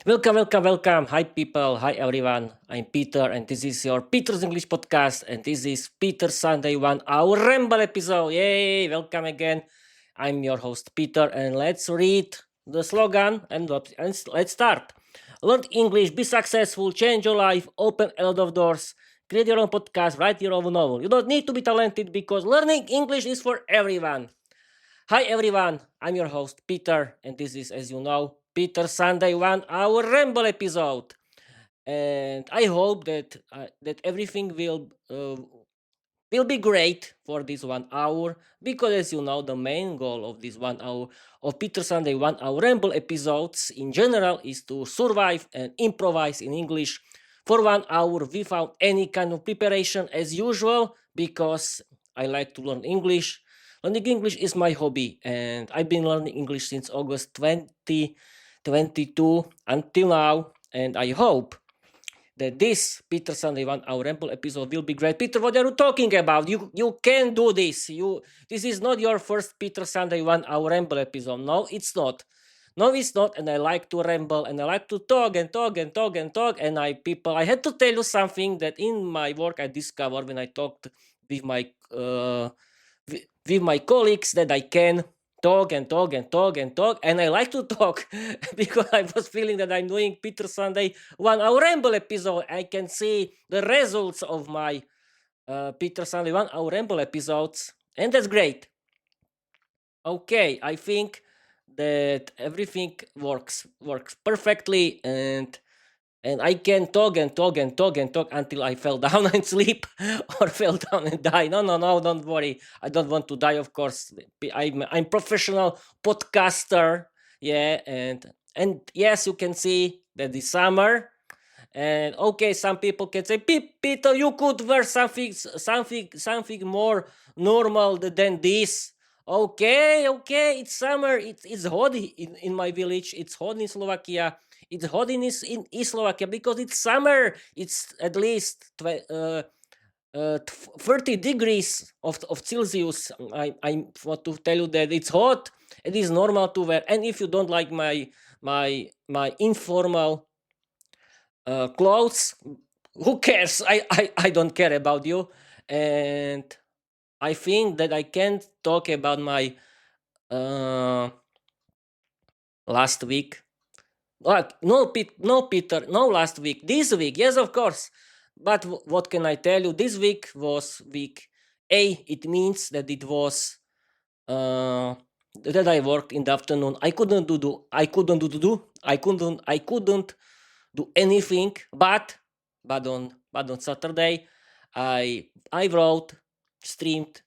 Welcome. Hi, people. Hi, everyone. I'm Peter, and this is your Peter's English podcast. And this is Peter's Sunday 1 hour Ramble episode. Yay! Welcome again. I'm your host, Peter, and let's read the slogan and let's start. Learn English, be successful, change your life, open a lot of doors, create your own podcast, write your own novel. You don't need to be talented because learning English is for everyone. Hi everyone, I'm your host Peter, and this is, as you know, Peter Sunday 1 hour Ramble episode. And I hope that everything will be great for this 1 hour because, as you know, the main goal of this 1 hour of Peter Sunday 1 hour Ramble episodes in general is to survive and improvise in English for 1 hour without any kind of preparation as usual because I like to learn English. Learning English is my hobby, and I've been learning English since August 2022 until now. And I hope that this Peter Sunday 1 hour Ramble episode will be great. Peter, what are you talking about? You can do this. This is not your first Peter Sunday 1 hour Ramble episode. No, it's not. No, it's not. And I like to ramble and I like to talk and talk and talk and talk. And I had to tell you something that in my work I discovered when I talked with my colleagues that I can talk and talk and talk and talk, and I like to talk because I was feeling that I'm doing Peter Sunday 1 hour Ramble episode. I can see the results of my Peter Sunday 1 hour Ramble episodes, and that's great. Okay, I think that everything works perfectly, and I can talk and talk and talk and talk until I fell down and sleep or fell down and die. No, don't worry. I don't want to die, of course. I'm professional podcaster. Yeah, and yes, you can see that this summer. And okay, some people can say, Peter, you could wear something more normal than this. Okay, it's summer. It's hot in my village. It's hot in Slovakia. It's hot in Slovakia because it's summer. It's at least 30 degrees of Celsius. I want to tell you that it's hot. It is normal to wear. And if you don't like my informal clothes, who cares? I don't care about you. And I think that I can't talk about my last week. No, Peter, no last week. This week, yes, of course. But what can I tell you? This week was week A. It means that it was that I worked in the afternoon. I couldn't do anything. But on Saturday, I wrote, streamed,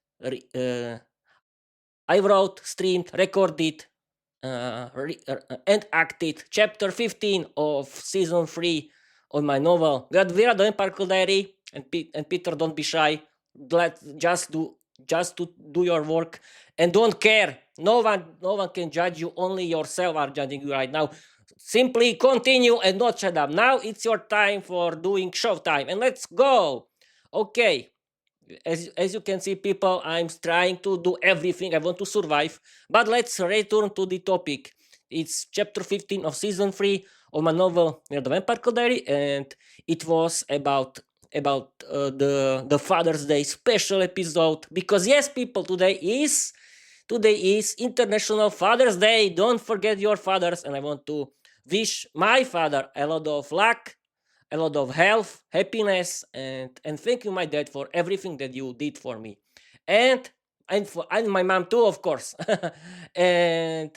recorded, and acted chapter 15 of season 3 on my novel. We are doing Parkle Diary, and Peter, don't be shy. Just to do your work and don't care. No one can judge you. Only yourself are judging you right now. Simply continue and not shut up. Now it's your time for doing showtime, and let's go. Okay. As you can see, people, I'm trying to do everything. I want to survive. But let's return to the topic. It's chapter 15 of season 3 of my novel The Vampire Diary, and it was about the Father's Day special episode. Because yes, people, today is International Father's Day. Don't forget your fathers, and I want to wish my father a lot of luck, a lot of health, happiness, and thank you, my dad, for everything that you did for me, and my mom too, of course. And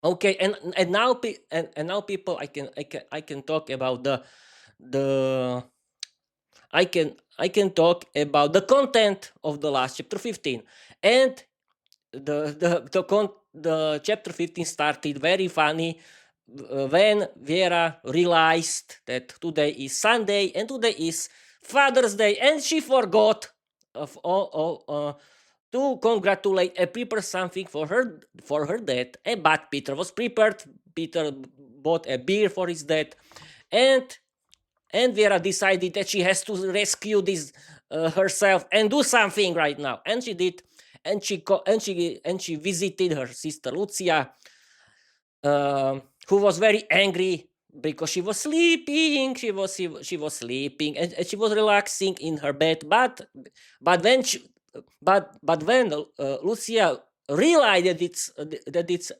okay, and now people, I can talk about the I can talk about the content of the last chapter 15, and the chapter 15 started very funny when Vera realized that today is Sunday and today is Father's Day, and she forgot to congratulate and prepare something for her dad. But Peter was prepared. Peter bought a beer for his dad, and Vera decided that she has to rescue this herself and do something right now, and she did. And she visited her sister Lucia, who was very angry because she was sleeping. She was sleeping, and she was relaxing in her bed. But when when Lucia realized that it's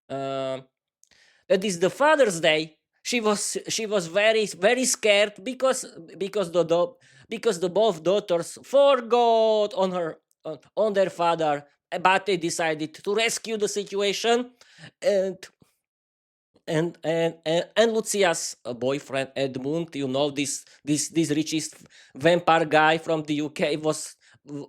uh, that is the Father's Day, she was very scared because because the both daughters forgot on their father, but they decided to rescue the situation. And and Lucia's boyfriend Edmund, you know, this richest vampire guy from the UK, was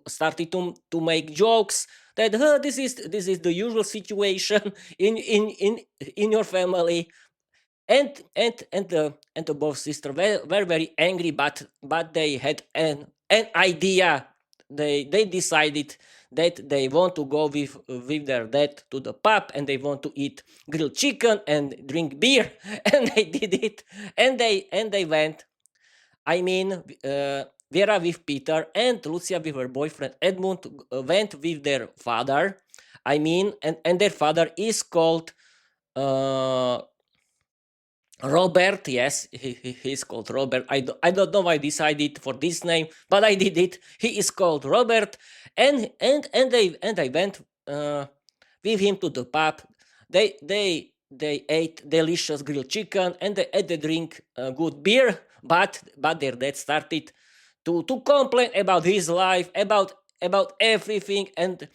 started to make jokes that this is the usual situation in your family. And the both sisters were very angry, but they had an idea. They decided that they want to go with their dad to the pub, and they want to eat grilled chicken and drink beer. And they did it, and they went. I mean, Vera with Peter and Lucia with her boyfriend Edmund went with their father. I mean, and their father is called uh, Robert. Yes, he's called Robert. I don't know why I decided for this name, but I did it. He is called Robert, and they went with him to the pub. They ate delicious grilled chicken, and they drink good beer. But their dad started to complain about his life, about everything. And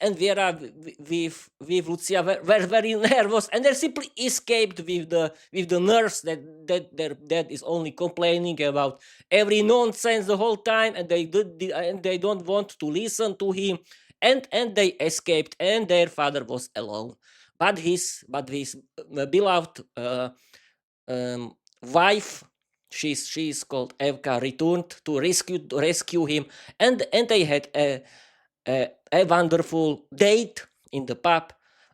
Vera with Lucia were very nervous, and they simply escaped with the nurse that their dad is only complaining about every nonsense the whole time, and they don't want to listen to him. And they escaped, and their father was alone. But his beloved wife, she's called Evka, returned to rescue him, and they had a wonderful date in the pub.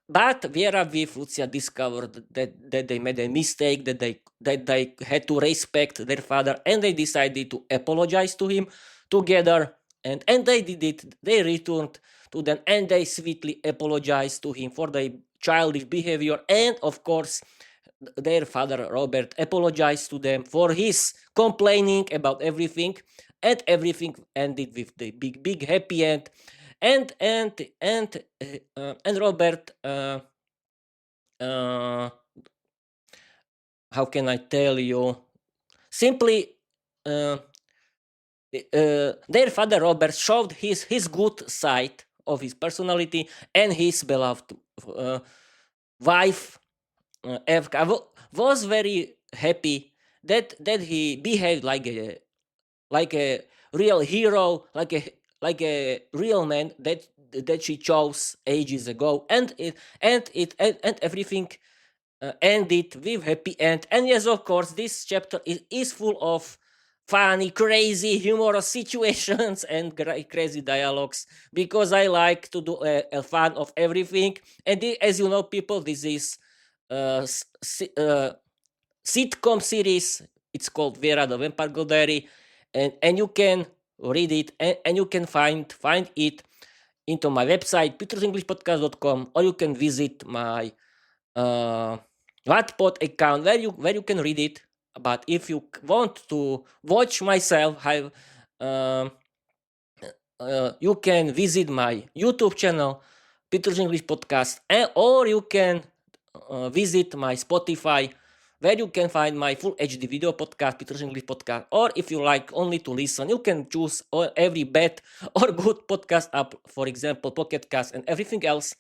But Vera with Lucia discovered that they made a mistake, that they had to respect their father, and they decided to apologize to him together. And they did it. They returned to them, and they sweetly apologized to him for their childish behavior. And of course, their father Robert apologized to them for his complaining about everything, and everything ended with the big happy end. And Robert, uh, how can I tell you? Simply, uh, their father Robert showed his good side of his personality, and his beloved wife Evka was very happy that he behaved like a real hero, like a real man that she chose ages ago. And everything ended with happy end. And yes, of course, this chapter is full of funny, crazy, humorous situations and crazy dialogues, because I like to do a fun of everything. And as you know, people, this is uh, sitcom series. It's called Vera the Vampire Girl Diary, and you can read it, and you can find it into my website petersenglishpodcast.com, or you can visit my uh, Wattpad account where you can read it. But if you want to watch myself, you can visit my YouTube channel, Peter's English Podcast, or you can visit my Spotify, where you can find my full HD video podcast, Peter's English Podcast. Or if you like only to listen, you can choose every bad or good podcast app, for example, Pocket Cast and everything else.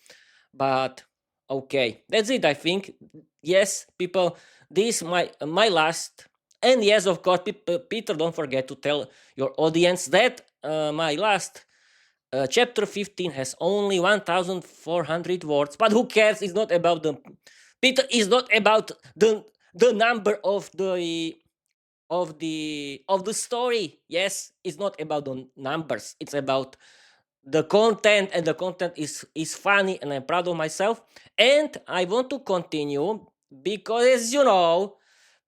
But okay, that's it, I think. Yes, people, this my last. And yes, of course, Peter, don't forget to tell your audience that my last chapter 15 has only 1,400 words. But who cares? It's not about the Peter is not about the number of the story. Yes, it's not about the numbers. It's about the content, and the content is funny, and I'm proud of myself. And I want to continue because, as you know,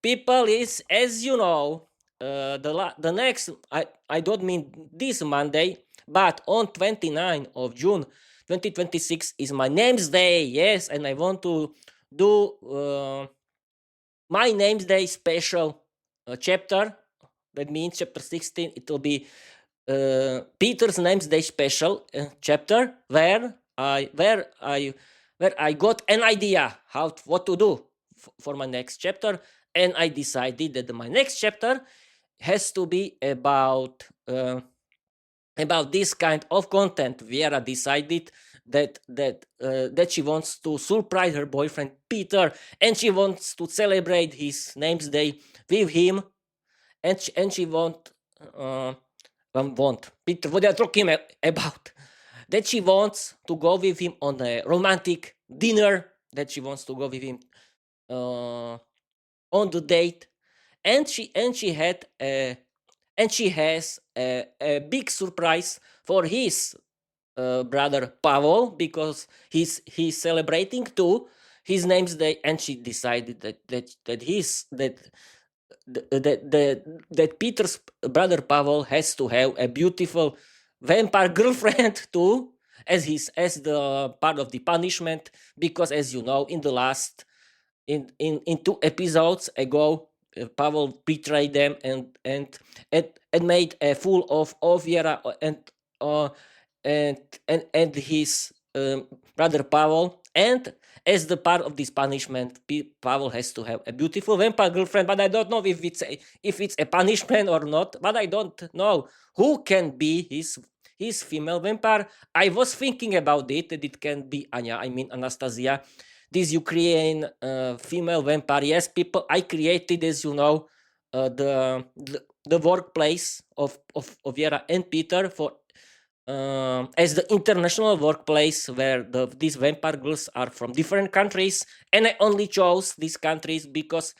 people, is as you know, the next, I don't mean this Monday, but on 29th of June 2026 is my name's day. Yes, and I want to do my name's day special chapter. That means chapter 16. It will be Peter's name's day special chapter where I got an idea what to do for my next chapter, and I decided that my next chapter has to be about this kind of content. Vera decided that she wants to surprise her boyfriend Peter, and she wants to celebrate his name's day with him, and she want Peter. What are you talking about? That she wants to go with him on a romantic dinner. That she wants to go with him on the date, and she had and she has a big surprise for his brother Pavel, because he's celebrating too his name's day, and she decided that Peter's brother Pavel has to have a beautiful vampire girlfriend too, as the part of the punishment, because as you know, in the last in 2 episodes ago, Pavel betrayed them and made a fool of Vera uh, and his brother Pavel. And as the part of this punishment, Pavel has to have a beautiful vampire girlfriend. But I don't know if it's a punishment or not. But I don't know who can be his female vampire. I was thinking about it, that it can be Anya. I mean Anastasia, this Ukrainian female vampire. Yes, people, I created, as you know, the workplace of Vera and Peter for as the international workplace where these vampire girls are from different countries, and I only chose these countries because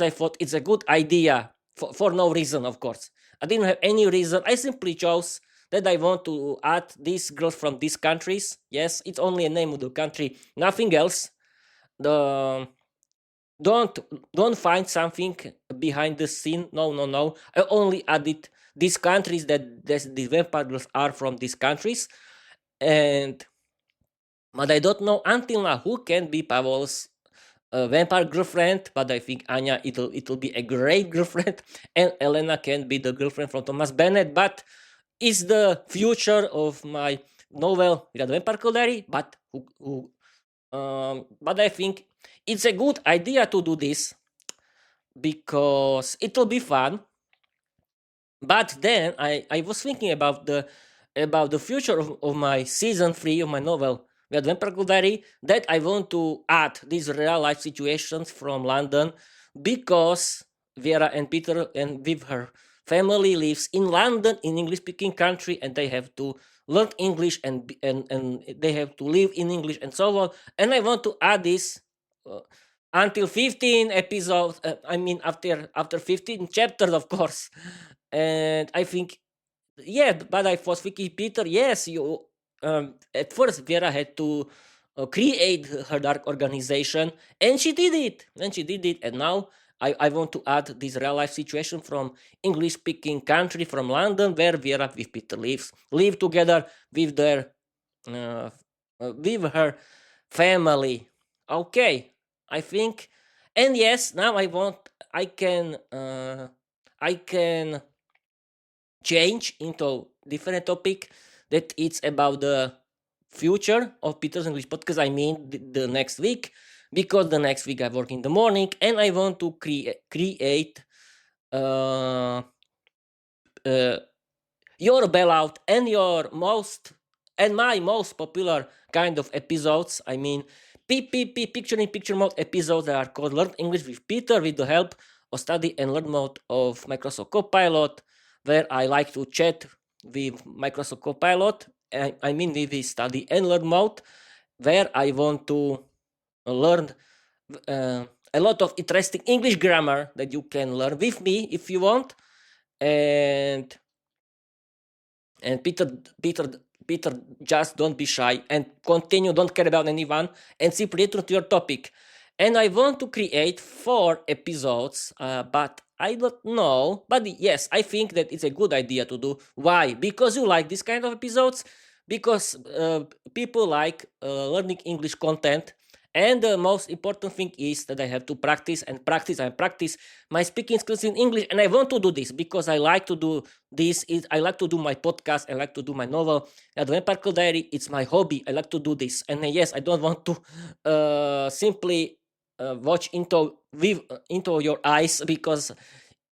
I thought it's a good idea for no reason, of course. I didn't have any reason. I simply chose that I want to add these girls from these countries. Yes, it's only a name of the country, nothing else. The don't find something behind the scene. No. I only added these countries that the vampires are from these countries, and but I don't know until now who can be Pavel's vampire girlfriend. But I think Anya, it'll be a great girlfriend, and Elena can be the girlfriend from Thomas Bennett. But is the future of my novel with the Vampire Diary? But but I think it's a good idea to do this because it'll be fun. But then I was thinking about the future of my season 3 of my novel, The Vampire Diary, that I want to add these real life situations from London, because Vera and Peter and with her family lives in London, in English speaking country, and they have to learn English and they have to live in English and so on. And I want to add this until 15 episodes. I mean, after 15 chapters, of course. And I think, yeah, but I was thinking, Peter, yes, you at first Vera had to create her dark organization, and she did it. And now I want to add this real life situation from English speaking country, from London, where Vera with Peter live together with their with her family. Okay, I think, and yes, now I can change into different topic, that it's about the future of Peter's English podcast. I mean the next week, because the next week I work in the morning, and I want to create uh, your bailout and my most popular kind of episodes. I mean PPP, picture in picture mode episodes that are called Learn English with Peter, with the help of study and learn mode of Microsoft Copilot, where I like to chat with Microsoft Copilot. I mean with the study and learn mode, where I want to learn a lot of interesting English grammar that you can learn with me if you want. And Peter, just don't be shy and continue, don't care about anyone, and simply return to your topic. And I want to create 4 episodes, but I don't know. But yes, I think that it's a good idea to do. Why? Because you like this kind of episodes, because people like learning English content, And the most important thing is that I have to practice and practice and practice my speaking skills in English. And I want to do this because I like to do this. I like to do my podcast. I like to do my novel. Advent Parkour Diary, it's my hobby. I like to do this. And yes, I don't want to simply watch into your eyes, because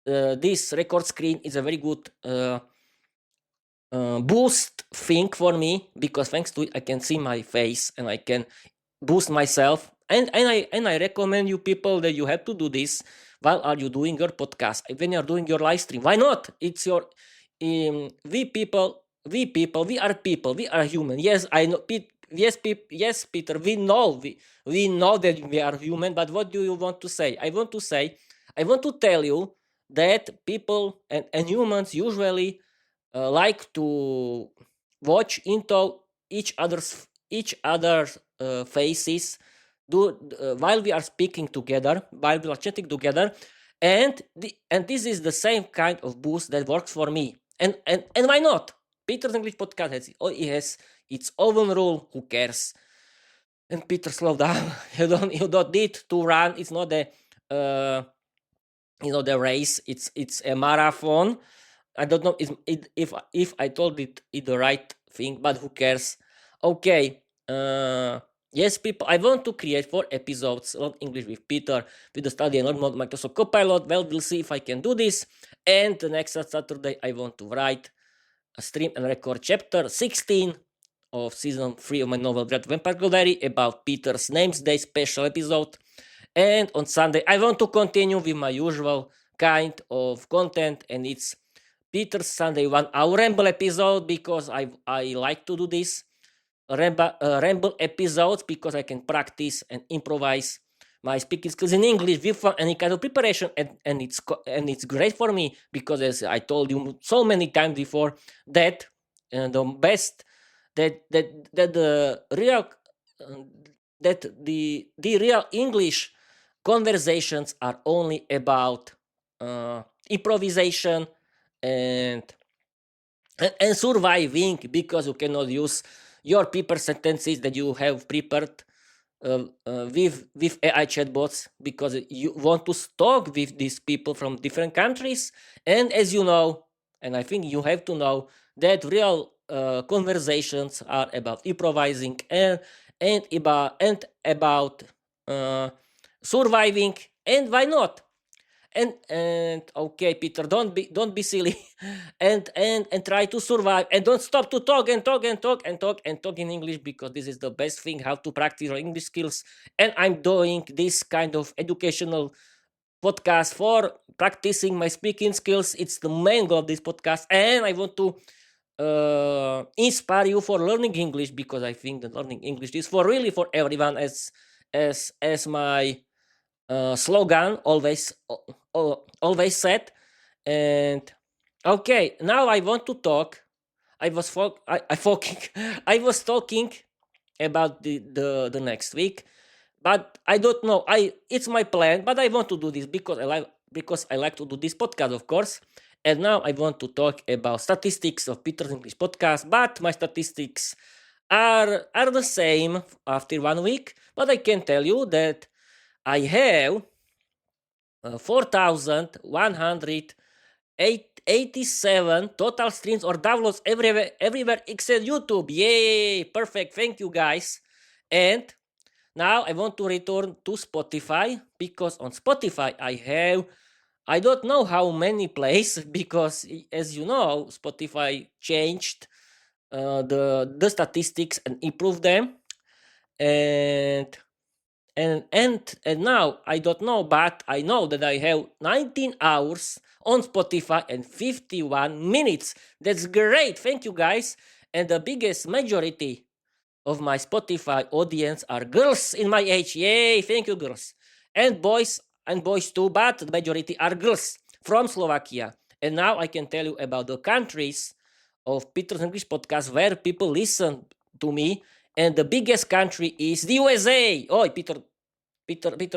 this record screen is a very good boost thing for me, because thanks to it I can see my face and I can boost myself. And I recommend you people that you have to do this while are you doing your podcast, when you're doing your live stream. Why not? It's your we are people, we are human. Yes, I know. Yes, Peter, we know that we are human. But what do you want to say? I want to tell you that people and humans usually like to watch into each other's faces, while we are speaking together, while we are chatting together. And this is the same kind of boost that works for me. And why not? Peter's English podcast has its own rule. Who cares? And Peter, slow down. You don't need to run. It's not uh the race. It's a marathon. I don't know if I told it the right thing, but who cares? Okay. Yes, people, I want to create 4 episodes, learn English with Peter, with the study and learn more Microsoft Copilot. Well, we'll see if I can do this. And the next Saturday, I want to write, stream, and record chapter 16 of season 3 of my novel Vampire Diary, about Peter's Names Day special episode. And on Sunday, I want to continue with my usual kind of content, and it's Peter's Sunday 1 hour Ramble episode, because I like to do this Ramble episodes, because I can practice and improvise my speaking skills in English without any kind of preparation, and it's great for me, because as I told you so many times before, that the best that the real that the real English conversations are only about improvisation and and surviving, because you cannot use your paper sentences that you have prepared with AI chatbots, because you want to talk with these people from different countries. And as you know, and I think you have to know, that real conversations are about improvising and about uh, surviving. And why not? And okay, Peter, don't be silly, and try to survive, and don't stop to talk and talk and talk and talk and talk in English, because this is the best thing how to practice your English skills. And I'm doing this kind of educational podcast for practicing my speaking skills. It's the main goal of this podcast, and I want to inspire you for learning English, because I think that learning English is for really for everyone, as my slogan always said. And okay, now I want to talk. I was I was talking about the next week, but I don't know. It's my plan, but I want to do this because I like to do this podcast, of course. And now I want to talk about statistics of Peter's English podcast, but my statistics are the same after 1 week. But I can tell you that I have 4,187 total streams or downloads everywhere except YouTube. Yay! Perfect. Thank you, guys. And now I want to return to Spotify, because on Spotify I don't know how many plays, because as you know, Spotify changed the statistics and improved them. And now I don't know, but I know that I have 19 hours on Spotify and 51 minutes. That's great. Thank you, guys. And the biggest majority of my Spotify audience are girls in my age. Yay! Thank you, girls. And boys too, but the majority are girls from Slovakia. And now I can tell you about the countries of Peter's English podcast where people listen to me. And the biggest country is the USA. Oh, Peter,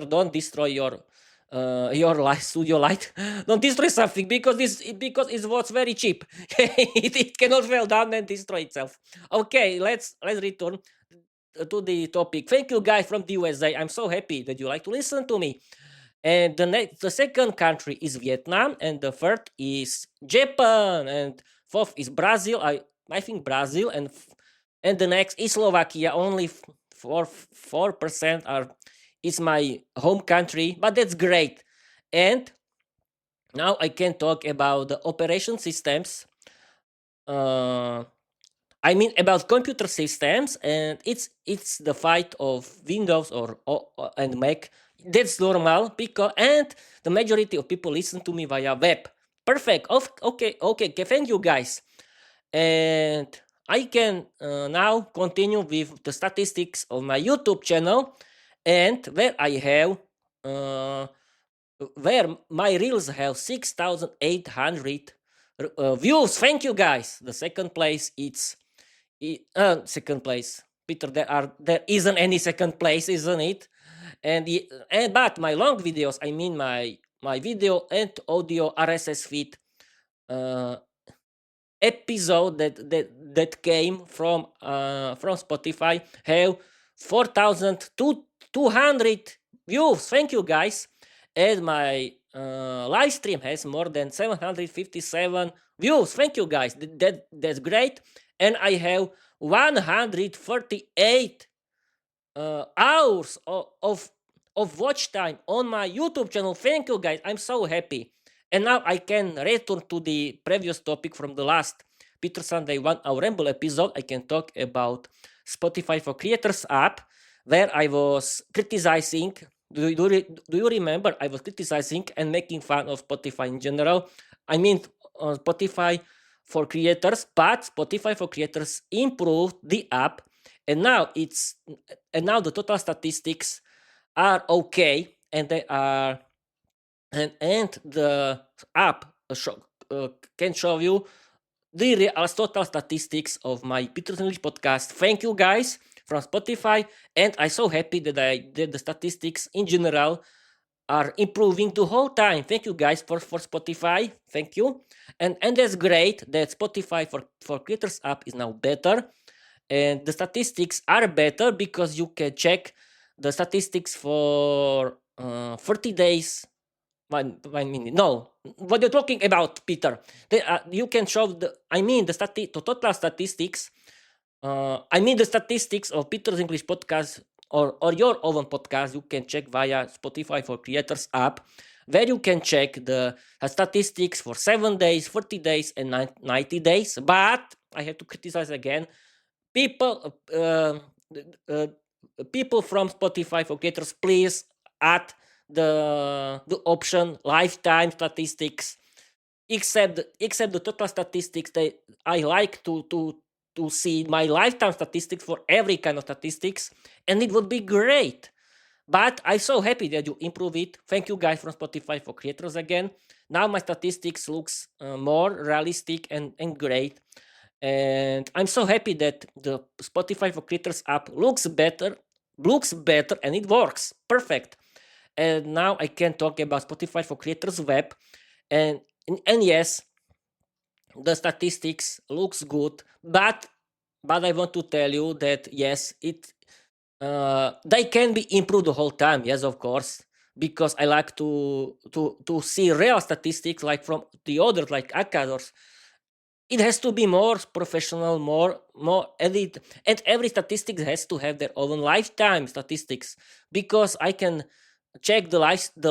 don't destroy your light, studio light. Don't destroy something, because it was very cheap. It cannot fall down and destroy itself. Okay, let's return. the topic. Thank you guys from the USA. I'm so happy that you like to listen to me. And the second country is Vietnam, and the third is Japan, and fourth is Brazil. I think Brazil, and the next is Slovakia. Only 4% are is my home country, but that's great. And now I can talk about the operation systems. Uh, I mean about computer systems, and it's the fight of Windows or and Mac. That's normal because and the majority of people listen to me via web. Perfect. Okay. Thank you guys. And I can now continue with the statistics of my YouTube channel, and uh, where my reels have 6,800 views. Thank you guys. The second place it's second place. Peter, there isn't any second place, isn't it? And but my long videos, I mean my video and audio RSS feed uh, episode that came from Spotify have 4,200 views. Thank you guys. And my live stream has more than 757 views. Thank you guys. That's great. And I have 138 hours of watch time on my YouTube channel. Thank you guys. I'm so happy. And now I can return to the previous topic from the last Peter Sunday 1 hour Ramble episode. I can talk about Spotify for Creators app, where I was criticizing. Do you remember? I was criticizing and making fun of Spotify in general. I mean, Spotify for Creators, but Spotify for Creators improved the app, and now the total statistics are okay, and they are and the app can show you the real total statistics of my Peter's English podcast. Thank you guys from Spotify, and I'm so happy that the statistics in general are improving the whole time. Thank you guys for Spotify. Thank you. And that's great that Spotify for Creators app is now better. And the statistics are better because you can check the statistics for 30 days. One minute. No, what you're talking about, Peter? You can show the total statistics. The statistics of Peter's English podcast or your own podcast. You can check via Spotify for Creators app, where you can check the statistics for 7 days, 40 days, and 90 days. But I have to criticize again. People, uh, people from Spotify for Creators, please add the option lifetime statistics. Except the total statistics, I like to see my lifetime statistics for every kind of statistics, and it would be great. But I'm so happy that you improve it. Thank you guys from Spotify for Creators again. Now my statistics looks more realistic and great. And I'm so happy that the Spotify for Creators app looks better, and it works perfect. And now I can talk about Spotify for Creators web, and yes, the statistics looks good, but I want to tell you that yes, they can be improved the whole time. Yes, of course, because I like to see real statistics like from the others, like Akadors. It has to be more professional, more edit, and every statistic has to have their own lifetime statistics, because I can check the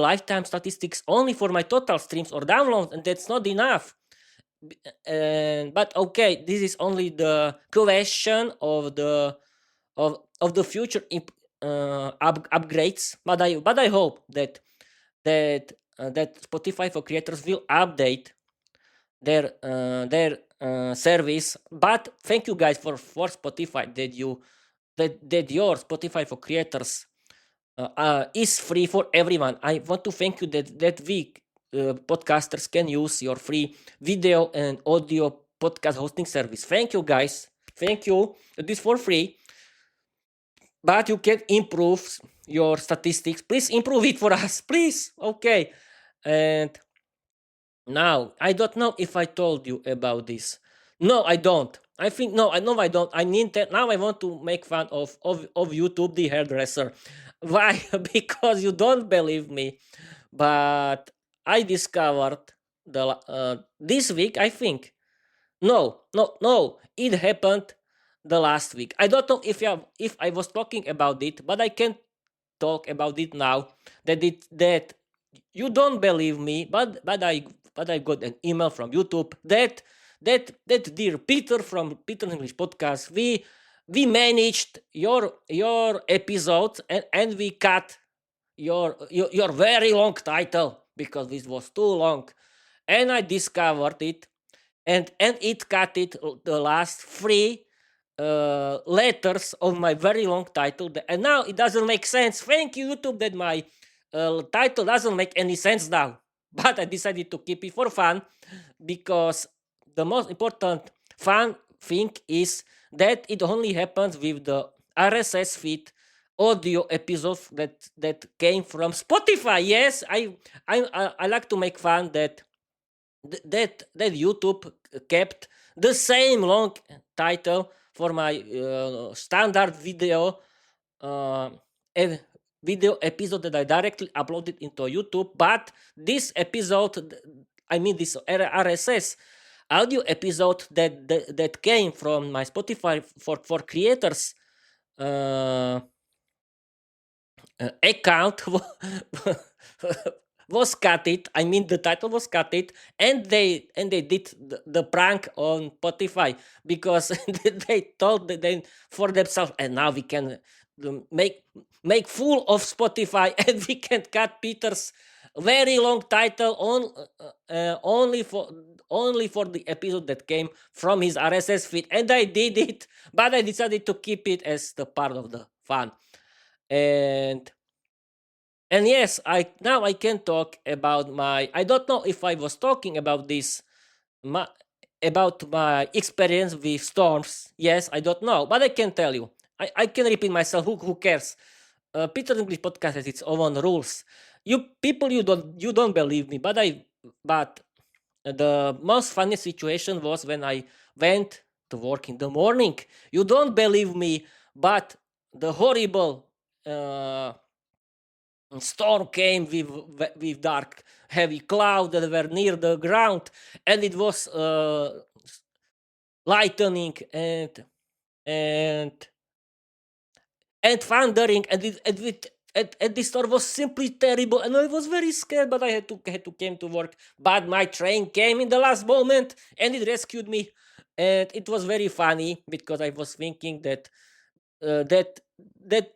lifetime statistics only for my total streams or downloads, and that's not enough. But okay, this is only the question of the future upgrades. But I hope that Spotify for Creators will update their service. But thank you guys for Spotify that your Spotify for Creators is free for everyone. I want to thank you that we podcasters can use your free video and audio podcast hosting service. Thank you guys. Thank you. It is for free, but you can improve your statistics. Please improve it for us, please. Okay. And now I don't know if I told you about this. No, I don't. I think no, I know I don't. I need that now. I want to make fun of YouTube, the hairdresser. Why? Because you don't believe me, but I discovered this week. I think no. It happened the last week. I don't know if I was talking about it, but I can talk about it now. That you don't believe me, but I got an email from YouTube that dear Peter from Peter English Podcast, we managed your episodes, and we cut your very long title because this was too long, and I discovered it, and it cut it the last three letters of my very long title, and now it doesn't make sense. Thank you, YouTube, that my title doesn't make any sense now. But I decided to keep it for fun because the most important fun thing is that it only happens with the RSS feed audio episodes that came from Spotify. Yes, I like to make fun that YouTube kept the same long title for my standard uh, a video episode that I directly uploaded into YouTube. But this episode, I mean this RSS audio episode that came from my Spotify for creators uh, account was cut it. I mean, the title was cut it, and they did the prank on Spotify because they told that they for themselves, and now we can make make full of Spotify, and we can cut Peter's very long title only for the episode that came from his RSS feed, and I did it, but I decided to keep it as the part of the fun. and and yes, I can talk about my. I don't know if I was talking about this my, about my experience with storms. Yes, I don't know, but I can tell you. I can repeat myself. Who cares? Peter English Podcast has its own rules. You people, you don't believe me, but the most funny situation was when I went to work in the morning. You don't believe me, but the horrible storm came with dark heavy clouds that were near the ground, and it was lightning and and thundering, and this storm was simply terrible, and I was very scared, but I had to came to work. But my train came in the last moment, and it rescued me, and it was very funny because I was thinking that uh, that that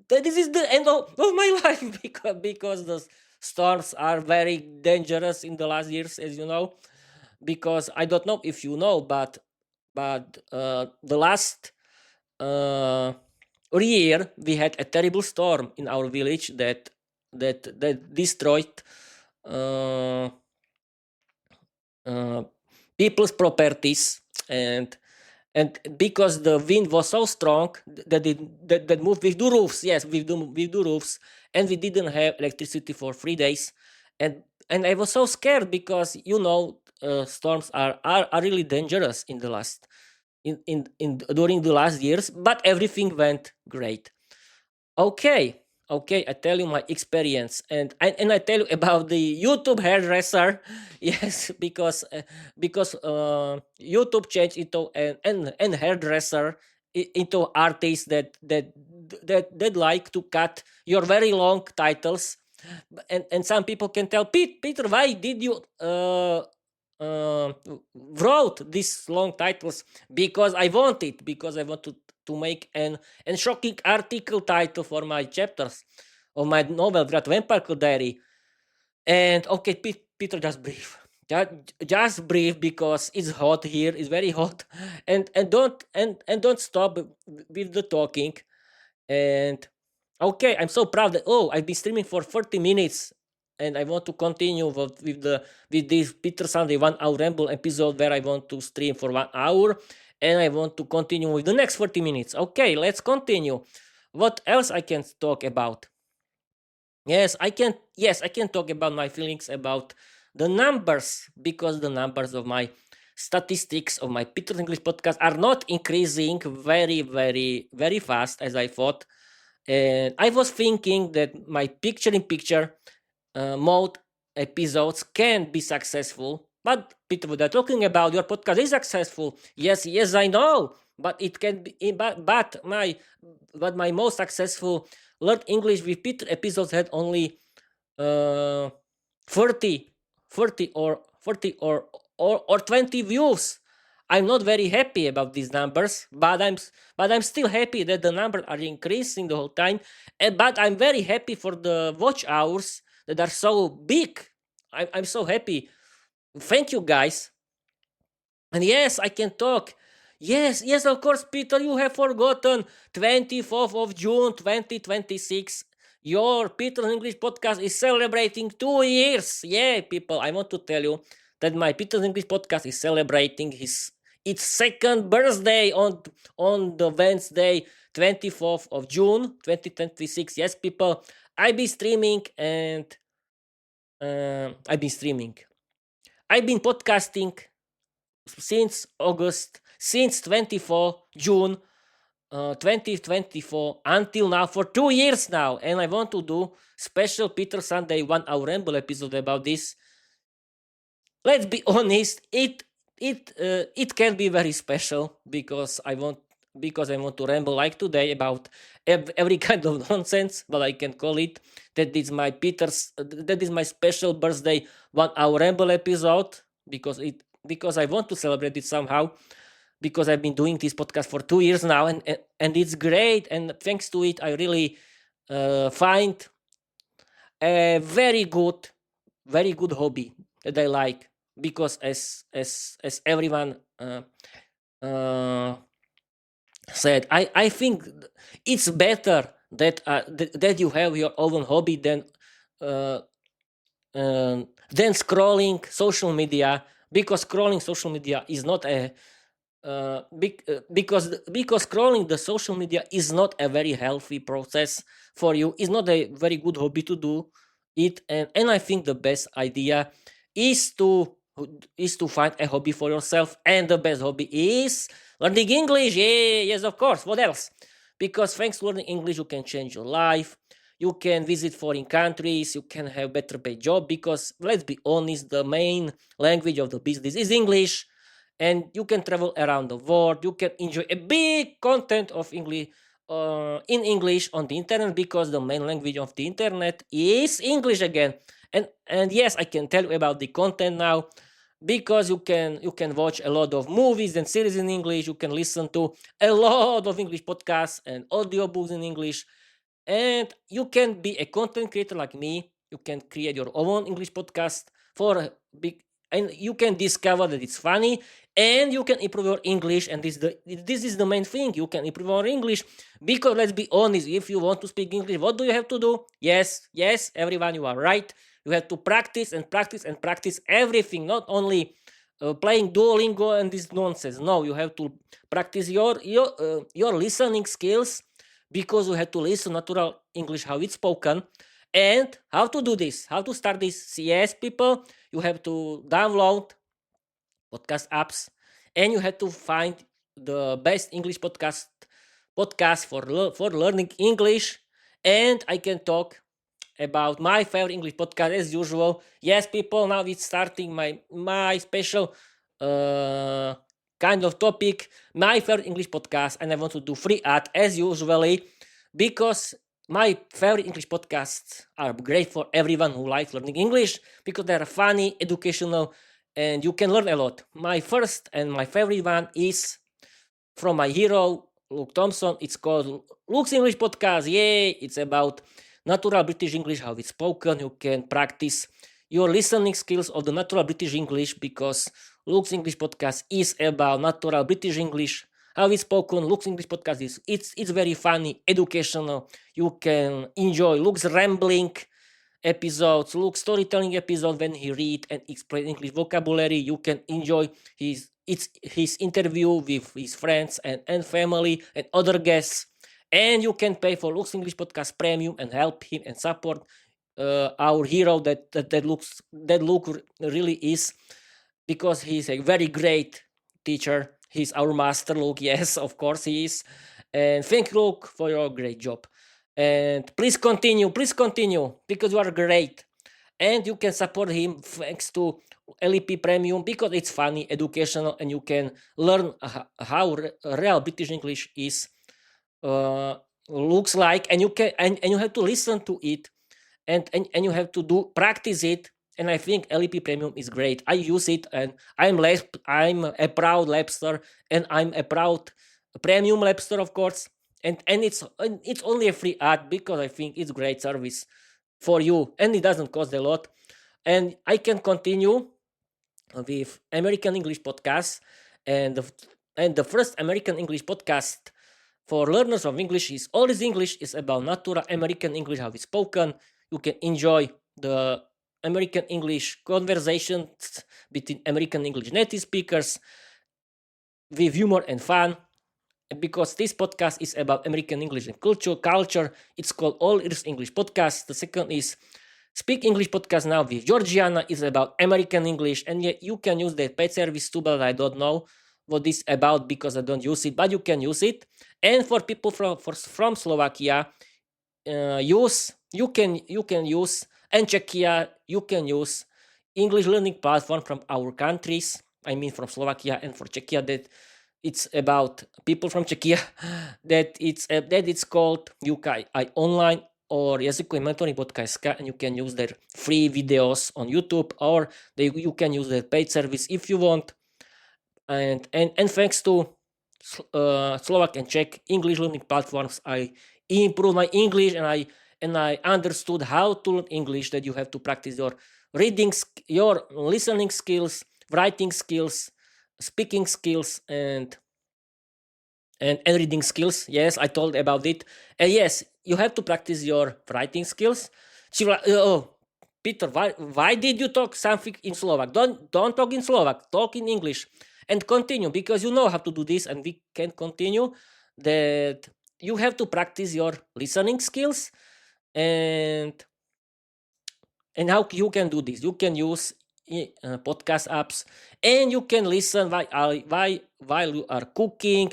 that this is the end of my life because the storms are very dangerous in the last years, as you know. Because I don't know if you know, but the last uh, year we had a terrible storm in our village that destroyed uh, uh, people's properties, and because the wind was so strong that moved with the roofs. Yes, with the roofs, and we didn't have electricity for 3 days, and I was so scared because storms are really dangerous in the last in during the last years, but everything went great. Okay, okay, I tell you my experience, and I tell you about the YouTube hairdresser. Yes, because YouTube changed into an hairdresser into artists that like to cut your very long titles. And some people can tell Peter, why did you uh, wrote these long titles? Because I want it, because I want to make an shocking article title for my chapters of my novel Great Vampire Diary. And okay, Peter, just breathe. Just breathe because it's hot here. It's very hot, and don't stop with the talking. And okay, I'm so proud that I've been streaming for 30 minutes, and I want to continue with this Peter Sunday 1 hour Ramble episode where I want to stream for 1 hour, and I want to continue with the next 40 minutes. Okay, let's continue. What else I can talk about? Yes, I can. Yes, I can talk about my feelings about the numbers, because the numbers of my statistics of my Peter's English podcast are not increasing very, very, very fast as I thought. And I was thinking that my picture-in-picture mode episodes can be successful. But Peter, what are talking about, your podcast is successful. Yes, yes, I know. But it can be. But my most successful Learn English with Peter episodes had only uh, 30, 30 or 20 views. I'm not very happy about these numbers, but I'm still happy that the numbers are increasing the whole time. But I'm very happy for the watch hours that are so big. I'm so happy. Thank you guys. And yes, I can talk. Yes, yes, of course, Peter, you have forgotten 24th of June 2026. Your Peter's English podcast is celebrating 2 years. Yeah, people, I want to tell you that my Peter's English podcast is celebrating its second birthday on the Wednesday, 24th of June 2026. Yes, people, I've been streaming and I've been streaming. I've been podcasting since 24 June 2024 until now for 2 years now, and I want to do special Peter Sunday 1 hour Ramble episode about this. Let's be honest, it can be very special because I want to ramble like today about every kind of nonsense, but I can call it that is my special birthday 1 hour Ramble episode because I want to celebrate it somehow because I've been doing this podcast for 2 years now and it's great, and thanks to it I really find a very good hobby that I like because as everyone uh, said, I think it's better that you have your own hobby uh, than scrolling social media, because scrolling social media is not a because scrolling the social media is not a very healthy process for you. It's not a very good hobby to do it, and I think the best idea is to find a hobby for yourself, and the best hobby is learning English. Yeah, yes, of course. What else? Because thanks to learning English, you can change your life. You can visit foreign countries. You can have better paid job because let's be honest, the main language of the business is English, and you can travel around the world. You can enjoy a big content of English in English on the internet because the main language of the internet is English again. And yes, I can tell you about the content now because you can watch a lot of movies and series in English. You can listen to a lot of English podcasts and audiobooks in English, and you can be a content creator like me. You can create your own English podcast for big, and you can discover that it's funny, and you can improve your English. And this is the main thing. You can improve your English because let's be honest, if you want to speak English, what do you have to do? Yes, everyone, you are right. You have to practice and practice and practice everything, not only playing Duolingo and this nonsense. No, you have to practice your listening skills because you have to listen natural English how it's spoken. And how to do this, how to start this? Yes, people, you have to download podcast apps, and you have to find the best English podcast for learning English. And I can talk about my favorite English podcast as usual. Yes, people, now it's starting my special uh, kind of topic, my favorite English podcast, and I want to do free ad as usually because my favorite English podcasts are great for everyone who likes learning English because they are funny, educational, and you can learn a lot. My first and my favorite one is from my hero, Luke Thompson. It's called Luke's English Podcast. Yay! It's about natural British English, how it's spoken. You can practice your listening skills of the natural British English because Luke's English Podcast is about natural British English, how it's spoken. Luke's English Podcast it's very funny, educational. You can enjoy Luke's rambling episodes, Luke's storytelling episode when he read and explain English vocabulary. You can enjoy his interview with his friends and family and other guests. And you can pay for Luke's English Podcast Premium and help him and support our hero that Luke really is. because he's a very great teacher. He's our master, Luke. Yes, of course he is. And thank you, Luke, for your great job. And please continue, because you are great. And you can support him thanks to LEP Premium because it's funny, educational, and you can learn how real British English is looks like, and you have to listen to it, and you have to practice it. And I think LEP Premium is great. I use it, and I'm a proud Labster, and I'm a proud premium Labster, of course. And it's only a free ad because I think it's great service for you, and it doesn't cost a lot. And I can continue with American English podcasts, and the first American English podcast for learners of English is All is English. Is about natural American English, how it's spoken. You can enjoy the American English conversations between American English native speakers with humor and fun. Because this podcast is about American English and culture, it's called All is English podcast. The second is Speak English podcast now with Georgiana. Is about American English, and you can use the paid service too, but I don't know what this about because I don't use it, but you can use it. And for people from Slovakia, you can use, and Czechia, you can use English learning platform from our countries. I mean, from Slovakia and for Czechia, that it's about people from Czechia. that it's called UKI Online or jazykový mentoring.sk, and you can use their free videos on YouTube, or you can use their paid service if you want. And thanks to Slovak and Czech English learning platforms, I improved my English, and I understood how to learn English. That you have to practice your reading, your listening skills, writing skills, speaking skills, and reading skills. Yes, I told about it. And yes, you have to practice your writing skills. Oh, Peter, why did you talk something in Slovak? Don't talk in Slovak. Talk in English, and continue, because you know how to do this, and we can continue. That you have to practice your listening skills, and how you can do this. You can use podcast apps, and you can listen while you are cooking,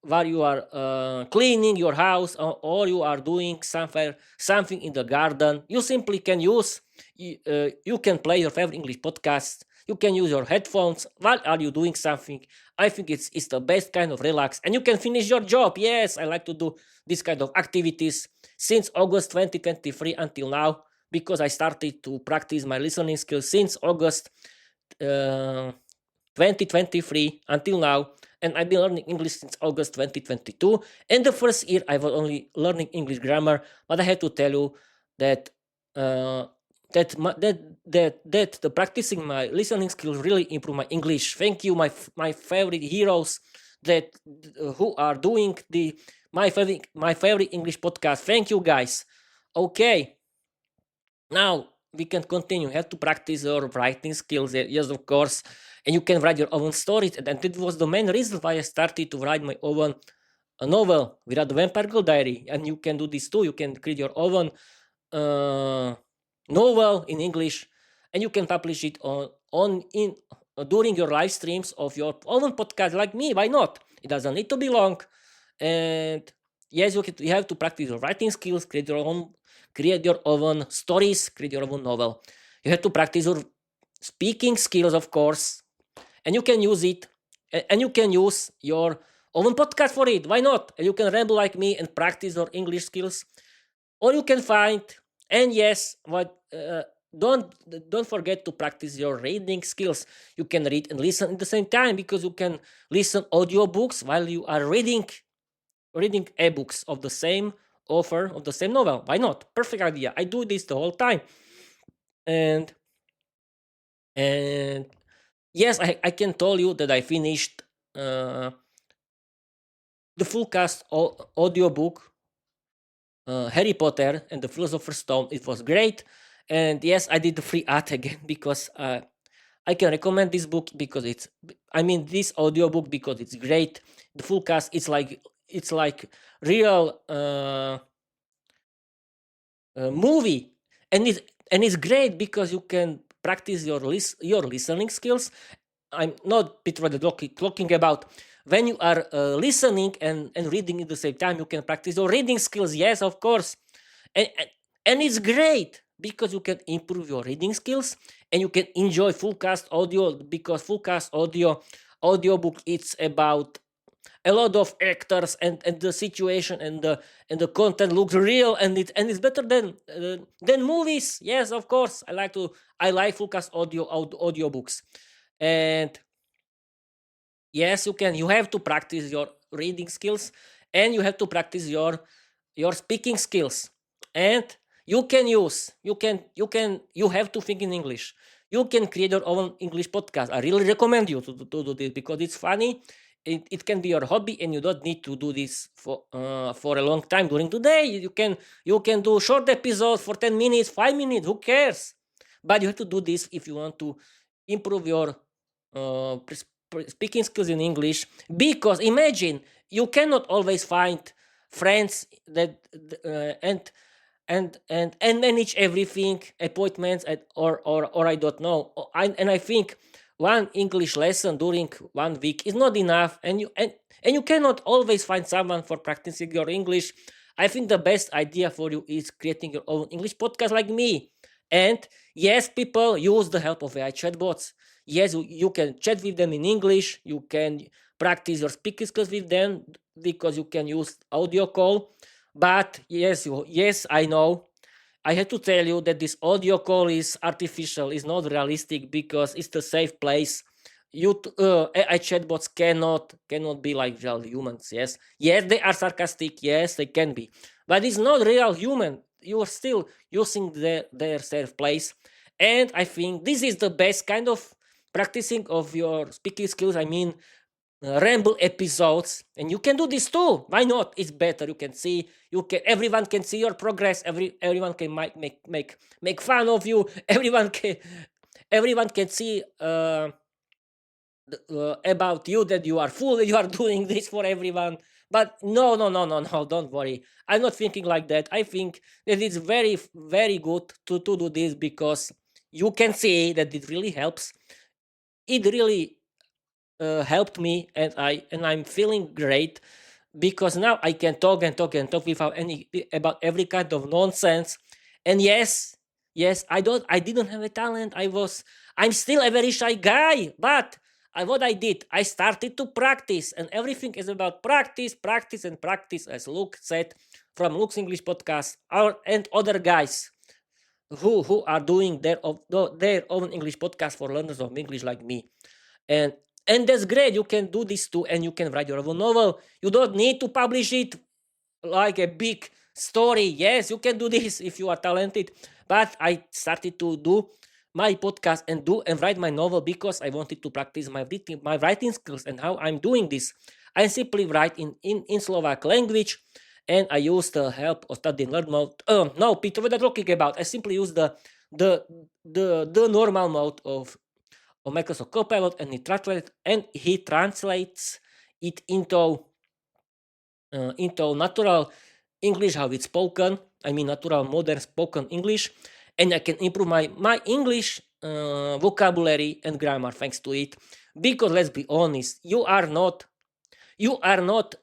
while you are cleaning your house, or you are doing something in the garden. You simply can use, you can play your favorite English podcast. You can use your headphones while are you doing something. I think it's the best kind of relax, and you can finish your job. Yes, I like to do this kind of activities since August 2023 until now, because I started to practice my listening skills since August 2023 until now, and I've been learning English since August 2022. And the first year I was only learning English grammar, but I had to tell you that the practicing my listening skills really improve my English. Thank you, my favorite heroes that who are doing my favorite English podcast. Thank you, guys. Okay, now we can continue. You have to practice your writing skills. Yes, of course, and you can write your own stories. And it was the main reason why I started to write my own novel, without the Vampire Girl Diary. And you can do this too. You can create your own novel in English, and you can publish it during your live streams of your own podcast, like me. Why not? It doesn't need to be long. And yes, you have to practice your writing skills, create your own stories, create your own novel. You have to practice your speaking skills, of course, and you can use it, and you can use your own podcast for it. Why not? And you can ramble like me and practice your English skills, or you can find. And yes, don't forget to practice your reading skills. You can read and listen at the same time, because you can listen audiobooks while you are reading ebooks of the same author of the same novel. Why not? Perfect idea. I do this the whole time. And yes, I can tell you that I finished the full cast audiobook, Harry Potter and the Philosopher's Stone. It was great. And yes, I did the free ad again, because I can recommend this book because this audiobook, because it's great. The full cast, it's like real movie, and it's great because you can practice your listening skills, I'm not Peter the talking about when you are listening and reading at the same time. You can practice your reading skills. Yes, of course, and it's great because you can improve your reading skills and you can enjoy full cast audio, because full cast audiobook, it's about a lot of actors, and the situation and the content looks real, and it's better than movies. Yes, of course, I like full cast audiobooks. And yes, you have to practice your reading skills, and you have to practice your speaking skills. And you have to think in English. You can create your own English podcast. I really recommend you to do this because it's funny. It can be your hobby, and you don't need to do this for a long time during the day. You can do short episodes for 10 minutes, 5 minutes, who cares? But you have to do this if you want to improve your uh, speaking skills in English. Because imagine, you cannot always find friends that and manage everything, appointments, or I don't know. And I think one English lesson during 1 week is not enough, and you cannot always find someone for practicing your English. I think the best idea for you is creating your own English podcast like me. And yes, people use the help of AI chatbots. Yes, you can chat with them in English. You can practice your speaking skills with them because you can use audio call. But yes, I know. I have to tell you that this audio call is artificial, is not realistic, because it's the safe place. AI chatbots cannot be like real humans. Yes, they are sarcastic. Yes, they can be, but it's not real human. You are still using their safe place, and I think this is the best kind of practicing of your speaking skills. I mean, Ramble episodes, and you can do this too. Why not? It's better. Everyone can see your progress. Everyone can make fun of you. Everyone can see about you, that you are full, that you are doing this for everyone. But no, no, no, no, no, don't worry. I'm not thinking like that. I think that it's very, very good to do this, because you can see that it really helps. It really helped me, and I'm feeling great, because now I can talk and talk and talk without any about every kind of nonsense. And yes, I didn't have a talent. I'm still a very shy guy, but what I did, I started to practice, and everything is about practice, practice, and practice, as Luke said from Luke's English podcast, and other guys who are doing their own English podcast for learners of English like me. and and that's great. You can do this too, and you can write your own novel. You don't need to publish it like a big story. Yes, you can do this if you are talented. But I started to do my podcast and write my novel because I wanted to practice my writing skills. And how I'm doing this, I simply write in Slovak language, and I use the help of study learn mode. No, Peter, what I'm talking about, I simply use the the normal mode of Microsoft Copilot, and he translates it into natural English, how it's spoken. I mean, natural modern spoken English, and I can improve my English vocabulary and grammar thanks to it. Because let's be honest, you are not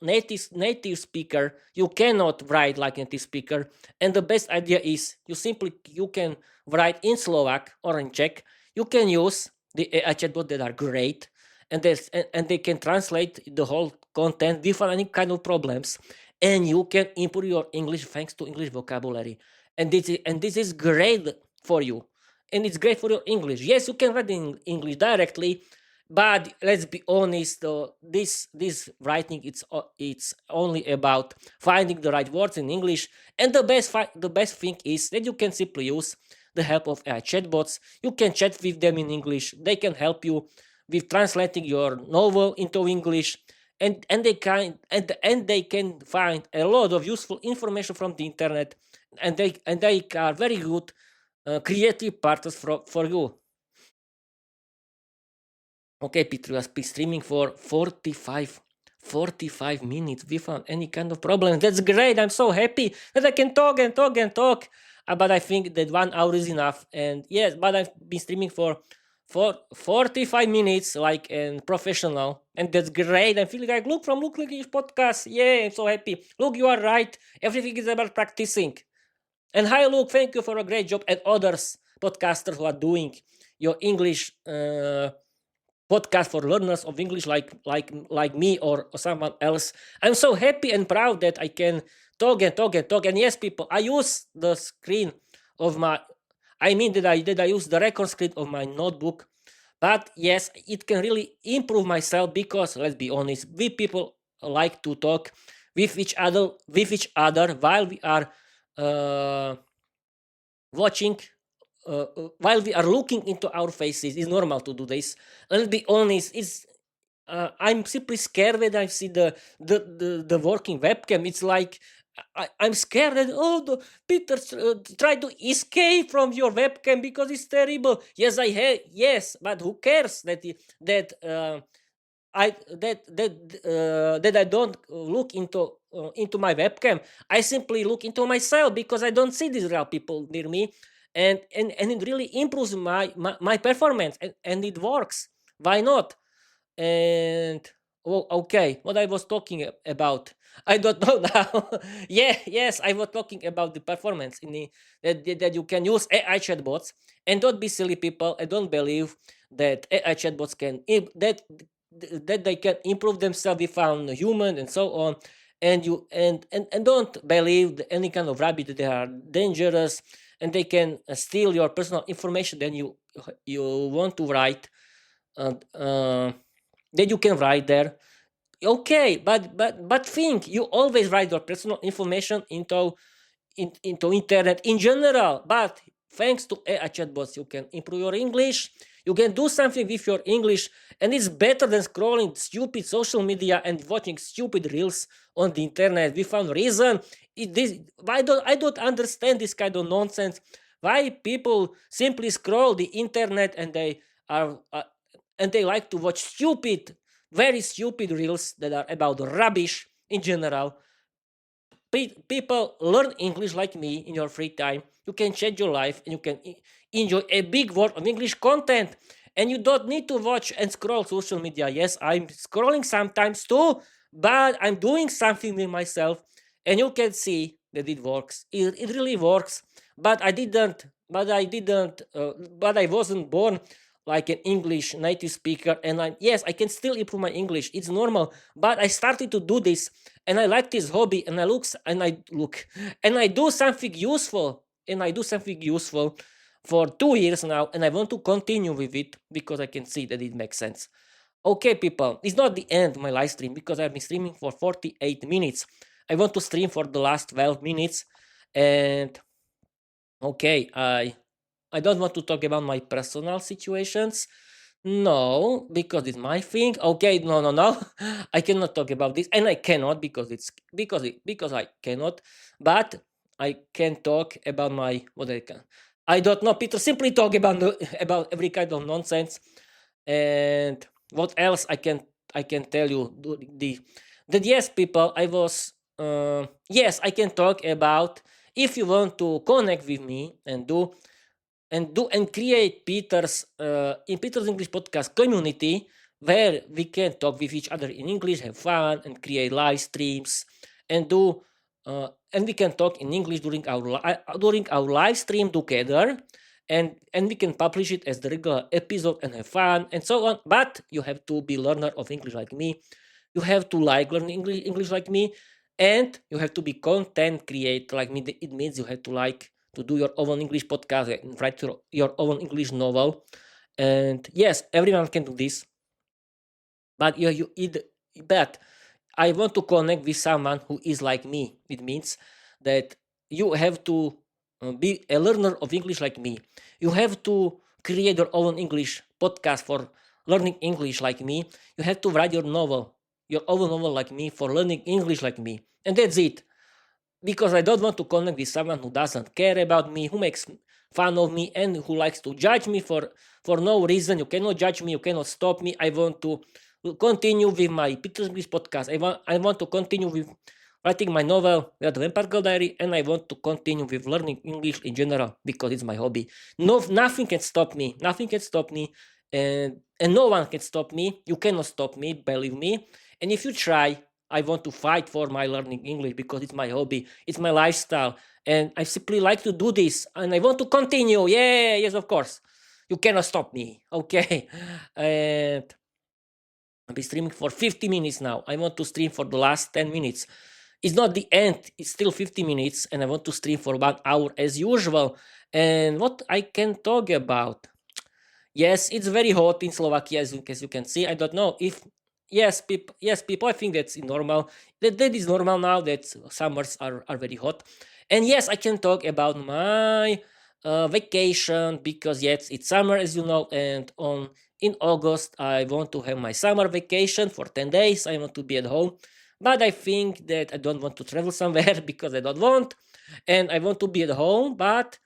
native speaker. You cannot write like native speaker. And the best idea is you can write in Slovak or in Czech. You can use the AI chatbot that are great, and they can translate the whole content without any kind of problems. And you can improve your English thanks to English vocabulary. And this is great for you, and it's great for your English. Yes, you can write in English directly, but let's be honest, this writing, it's only about finding the right words in English. And the best thing is that you can simply use the help of AI chatbots. You can chat with them in English. They can help you with translating your novel into English, and they can find a lot of useful information from the internet, and they are very good creative partners for you. Okay, Peter, you have been streaming for 45 minutes without any kind of problem. That's great. I'm so happy that I can talk and talk and talk. But I think that 1 hour is enough. And yes, but I've been streaming for for 45 minutes like a professional, and that's great. I'm feeling like, look like your podcast. Yeah, I'm so happy. Look, you are right. Everything is about practicing. And hi, Luke, thank you for a great job, and others podcasters who are doing your English podcast for learners of English, like me or someone else. I'm so happy and proud that I can talk and talk and talk. And yes, people, I use the screen of my. I mean that I use the record screen of my notebook. But yes, it can really improve myself because let's be honest, we people like to talk with each other while we are uh, watching while we are looking into our faces. It's normal to do this. Let's be honest, it's I'm simply scared when I see the working webcam. It's like I'm scared that, oh, Peter, try to escape from your webcam because it's terrible. Yes, I have. Yes, but who cares that that I don't look into my webcam. I simply look into myself because I don't see these real people near me, and it really improves my performance, and it works. Why not? And well, okay, what I was talking about, I don't know now. Yeah, yes, I was talking about the performance in that you can use AI chatbots, and don't be silly, people. I don't believe that AI chatbots that they can improve themselves if found human and so on. And you and don't believe any kind of rabbit that they are dangerous and they can steal your personal information. Then you want to write. Uh, that you can write there. Okay, but think, you always write your personal information into internet in general. But thanks to AI chatbots, you can improve your English. You can do something with your English, and it's better than scrolling stupid social media and watching stupid reels on the internet without reason. I don't understand this kind of nonsense. Why people simply scroll the internet are and they like to watch very stupid reels that are about rubbish in general. People learn English like me in your free time. You can change your life and you can enjoy a big world of English content. And you don't need to watch and scroll social media. Yes, I'm scrolling sometimes too, but I'm doing something with myself. And you can see that it works. It really works. But I wasn't born like an English native speaker. And yes, I can still improve my English. It's normal. But I started to do this and I like this hobby, and I do something useful, for 2 years now, and I want to continue with it because I can see that it makes sense. Okay, people, it's not the end of my live stream because I've been streaming for 48 minutes. I want to stream for the last 12 minutes, and okay, I don't want to talk about my personal situations. No, because it's my thing. Okay, no. I cannot talk about this, and I cannot because I cannot. But I can talk about my what I can. I don't know, Peter. Simply talk about about every kind of nonsense, and what else I can tell you. That yes, people. Yes, I can talk about if you want to connect with me and create Peter's English podcast community where we can talk with each other in English, have fun, and create live streams, and do and we can talk in English during our live stream together, and we can publish it as the regular episode and have fun and so on. But you have to be learner of English like me. You have to like learning English like me, and you have to be content creator like me. It means you have to like to do your own English podcast and write your own English novel. And yes, everyone can do this, but but I want to connect with someone who is like me. It means that you have to be a learner of English like me. You have to create your own English podcast for learning English like me. You have to write your own novel like me for learning English like me. And that's it, because I don't want to connect with someone who doesn't care about me, who makes fun of me, and who likes to judge me for no reason. You cannot judge me. You cannot stop me. I want to continue with my Peter's English podcast. I want to continue with writing my novel, The Vampire Girl Diary, and I want to continue with learning English in general because it's my hobby. No, nothing can stop me. Nothing can stop me. and no one can stop me. You cannot stop me, believe me. And if you try, I want to fight for my learning English because it's my hobby, it's my lifestyle, and I simply like to do this, and I want to continue. Yeah, yes, of course. You cannot stop me. Okay. And I'll be streaming for 50 minutes now. I want to stream for the last 10 minutes. It's not the end, it's still 50 minutes, and I want to stream for 1 hour as usual. And what I can talk about? Yes, it's very hot in Slovakia, as you can see. I don't know if yes, people. I think that's normal. That is normal now. That summers are very hot, and yes, I can talk about my vacation because yes, it's summer, as you know, and on in August I want to have my summer vacation for 10 days. I want to be at home, but I think that I don't want to travel somewhere because I don't want, and I want to be at home, but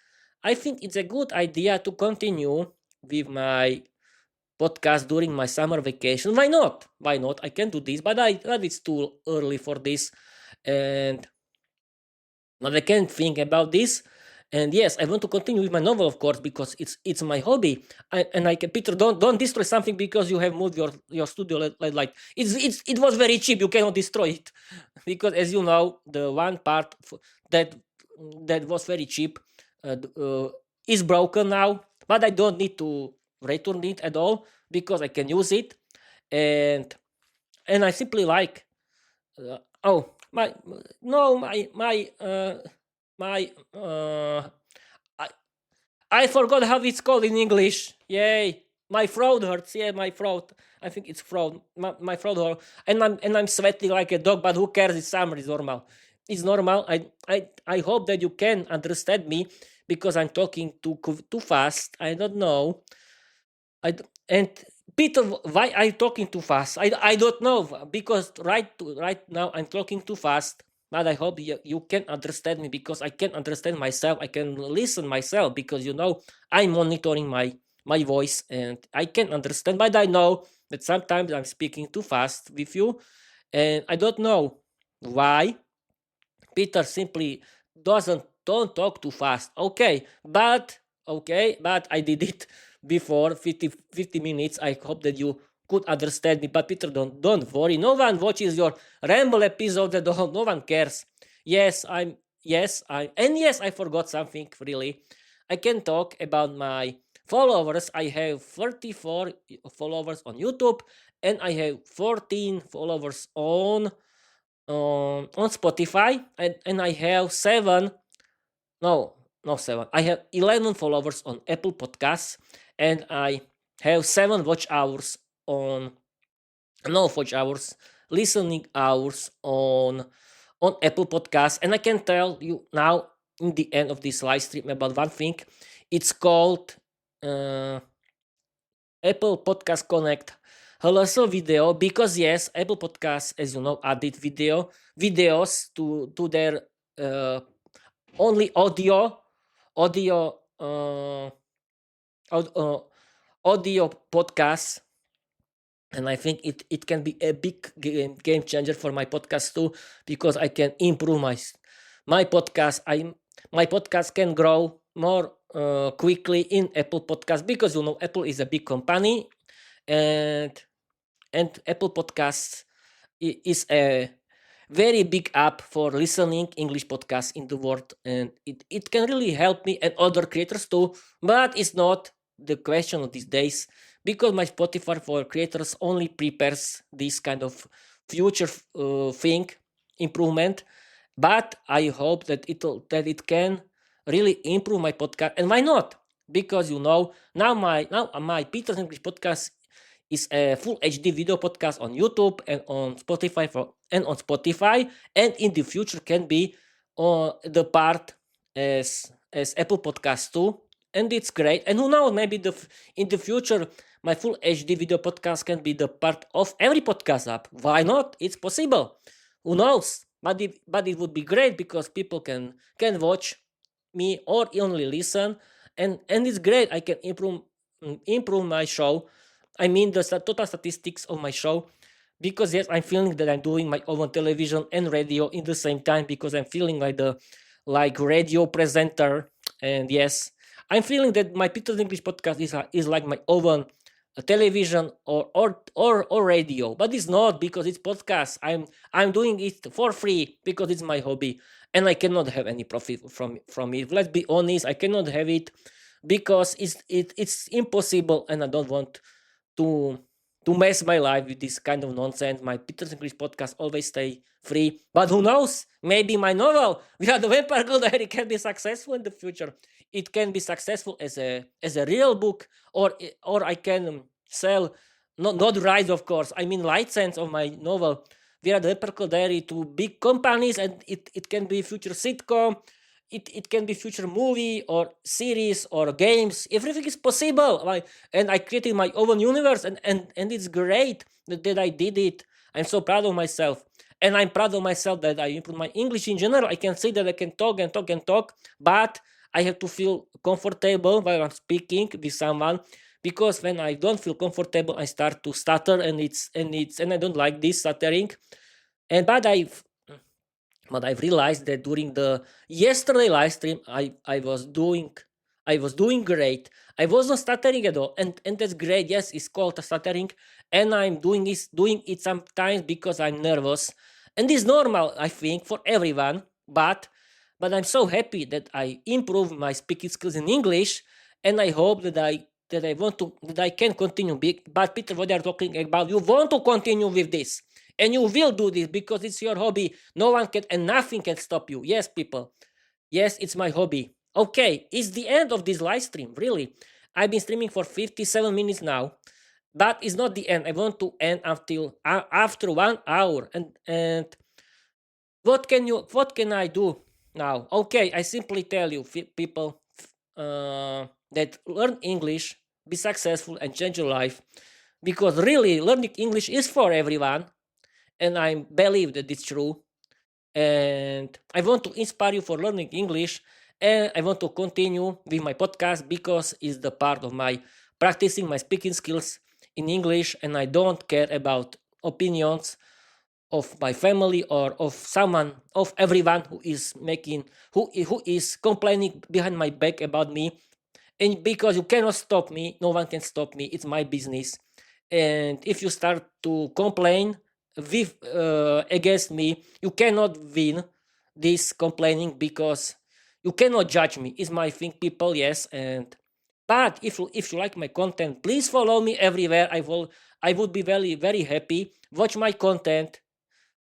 I think it's a good idea to continue with my podcast during my summer vacation. Why not? Why not? I can do this, but it's too early for this, and but I can think about this. And yes, I want to continue with my novel, of course, because it's my hobby. And I can, Peter, don't destroy something because you have moved your studio. Like it was very cheap. You cannot destroy it because, as you know, the one part that that was very cheap is broken now. But I don't need to return it at all because I can use it, and I simply like oh my no my I I forgot how it's called in English. Yay! My throat hurts. Yeah, my throat. I think it's throat. My throat hurts, and I'm sweating like a dog. But who cares? It's summer. It's normal. It's normal. I hope that you can understand me because I'm talking too fast. I don't know. And Peter, why are you talking too fast? I don't know because right now I'm talking too fast. But I hope you can understand me because I can understand myself. I can listen myself because I'm monitoring my voice and I can understand. But I know that sometimes I'm speaking too fast with you, and I don't know why. Peter simply don't talk too fast. Okay, but I did it before 50 minutes. I hope that you could understand me. But Peter, don't worry. No one watches your Ramble episode at all. No one cares. Yes, I forgot something really. I can talk about my followers. I have 34 followers on YouTube, and I have 14 followers on Spotify, and I have no, no seven. I have 11 followers on Apple Podcasts, and I have 7 watch hours, listening hours on Apple Podcasts. And I can tell you now in the end of this live stream about one thing. It's called uh, Apple Podcast Connect Halaso video because yes, Apple Podcasts, as you know, added videos to their uh, only audio audio podcasts, and I think it can be a big game changer for my podcast too because I can improve my podcast. My podcast can grow more quickly in Apple Podcast because Apple is a big company, and Apple Podcasts is a very big app for listening English podcasts in the world, and it can really help me and other creators too. But it's not the question of these days because my Spotify for creators only prepares this kind of future thing improvement. But I hope that it can really improve my podcast, and why not? Because now my Peter's English podcast is a full HD video podcast on YouTube and on Spotify, and in the future can be on the part as Apple Podcast too, and it's great. And who knows, maybe in the future my full HD video podcast can be the part of every podcast app. Why not? It's possible. Who knows? But it would be great because people can watch me or only listen, and it's great. I can improve my show. I mean the total statistics of my show, because yes, I'm feeling that I'm doing my own television and radio in the same time because I'm feeling like radio presenter, and yes, I'm feeling that my Peter's English podcast is like my own television or radio, but it's not because it's podcast. I'm doing it for free because it's my hobby, and I cannot have any profit from it. Let's be honest, I cannot have it because it's impossible, and I don't want to to mess my life with this kind of nonsense. My Peter's English podcast always stay free. But who knows? Maybe my novel, Without the Vampire Girl Diary, can be successful in the future. It can be successful as a real book, or I can sell not rights, of course. I mean license of my novel, Without the Vampire Girl Diary, to big companies, and it can be future sitcom. It can be future movie or series or games. Everything is possible. And I created my own universe, and it's great that I did it. I'm so proud of myself. And I'm proud of myself that I improved my English in general. I can say that I can talk and talk and talk, but I have to feel comfortable while I'm speaking with someone, because when I don't feel comfortable, I start to stutter, and I don't like this stuttering. And but I've realized that during the yesterday live stream, I was doing great. I wasn't stuttering at all, and that's great. Yes, it's called stuttering, and I'm doing it sometimes because I'm nervous, and it's normal, I think, for everyone. But I'm so happy that I improve my speaking skills in English, and I hope that I can continue. But Peter, what are you talking about? You want to continue with this, and you will do this because it's your hobby. No one can and nothing can stop you. Yes, people. Yes, it's my hobby. Okay, it's the end of this live stream. Really, I've been streaming for 57 minutes now, but it's not the end. I want to end until after 1 hour. And what can I do now? Okay, I simply tell you, people, that learn English, be successful, and change your life. Because really, learning English is for everyone, and I believe that it's true. And I want to inspire you for learning English, and I want to continue with my podcast because it's the part of my practicing my speaking skills in English, and I don't care about opinions of my family or of everyone who is complaining behind my back about me. And because you cannot stop me, no one can stop me. It's my business. And if you start to complain against me, you cannot win this complaining because you cannot judge me. It's my thing, people. Yes, and but if you like my content, please follow me everywhere. I would be very very happy. Watch my content,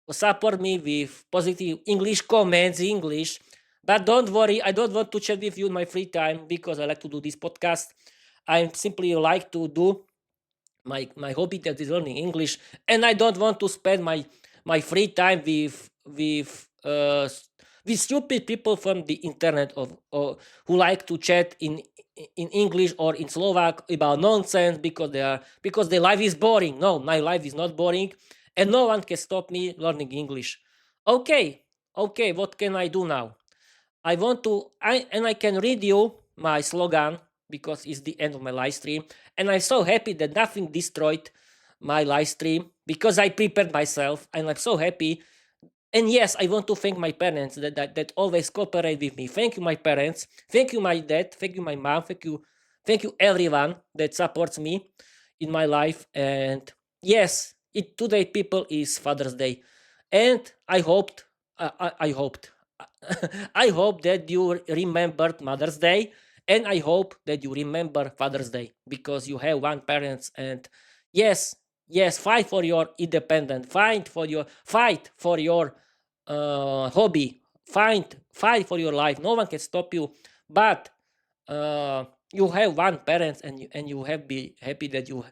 support me with positive English comments, English. But don't worry, I don't want to chat with you in my free time because I like to do this podcast. I simply like to do my hobby, that is learning English, and I don't want to spend my free time with stupid people from the internet or who like to chat in English or in Slovak about nonsense because their life is boring. No, my life is not boring, and no one can stop me learning English. Okay, okay, what can I do now? I can read you my slogan because it's the end of my live stream, and I'm so happy that nothing destroyed my live stream because I prepared myself, and I'm so happy. And yes, I want to thank my parents that always cooperate with me. Thank you, my parents. Thank you, my dad. Thank you, my mom. Thank you, everyone that supports me in my life. And yes, today, people, is Father's Day, and I hoped, I hope that you remembered Mother's Day, and I hope that you remember Father's Day because you have one parents. And yes, yes, fight for your independent, fight for your hobby, fight for your life. No one can stop you, but you have one parents, and you have be happy that you